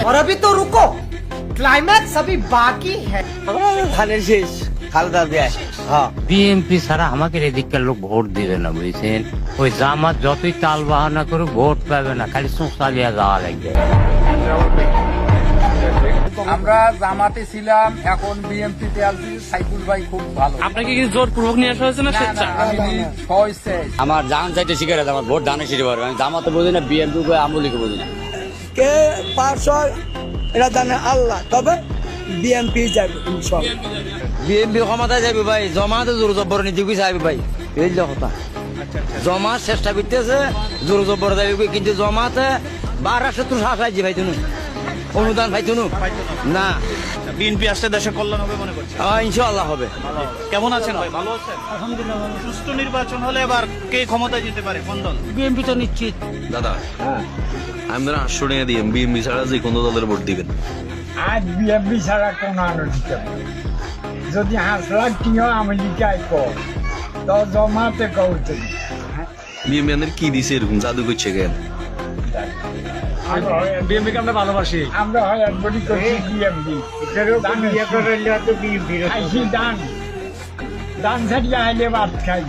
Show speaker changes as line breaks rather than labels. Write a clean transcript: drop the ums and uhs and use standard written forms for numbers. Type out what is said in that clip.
और अभी तो रुको, क्लाइमैक्स अभी बाकी है।
ধানের শেষ খালদা দেয়। হ্যাঁ
বিএনপি ছাড়া আমাকে এদিককার লোক ভোট দিবে না, বুঝছেন? ওই জামাত যতই তাল বাহানা করে ভোট পাবে না, খালি চোখ চালিয়ে যাওয়া লাগবে।
আমরা জামাতে ছিলাম, এখন বিএনপি তে আছি। সাইফুল ভাই খুব ভালো।
আপনাকে কি জোরপূর্বক নিয়ে আসা হয়েছে না স্বেচ্ছা?
আমার জান চাইতে শিখে আমার ভোট ধানে শিখে পারবে। আমি জামাতে বুঝি না, বিএনপি আমলিকে বুঝি না।
কে পাস হয় এটা জানে আল্লাহ, তবে বিএনপি যাবে ইনশাআল্লাহ। বিএনপি ক্ষমতায় যাবে ভাই, জমাতে জোর জবর নীতি চাইবে ভাই, এই যে কথা। জমা চেষ্টা করতেছে জোর জবর যাবে, কিন্তু জমাতে 1270 শাসাইছি ভাই, তুমি অনুদান ভাই তুমি না।
বিএনপি আসলে দেশের কল্যাণ হবে মনে করছে?
ইনশাআল্লাহ হবে।
কেমন আছেন ভাই? ভালো আছেন? আলহামদুলিল্লাহ। সুষ্ঠু নির্বাচন হলে এবার কে ক্ষমতায় যেতে পারে, কোন দল?
বিএনপি তো নিশ্চিত।
দাদা আমরা 800 টাকা দিয়ে বিএমপি ছাড়া যে কোনো দলের ভোট দিবেন?
আজ বিএমপি ছাড়া কোন দিতে পারে। যদি 5 লাখ টিও আমেরিকায় কর তো জমাতে করতে
বিএমপি আমাদের কি দিছে এরকম জাদু করছে কেন?
বিএনপি কে আমরা ভালোবাসি।
আমরা হয় একবারই করছি বিএমপি দান দান ছাড়িয়ে আইলে ভাত খাই।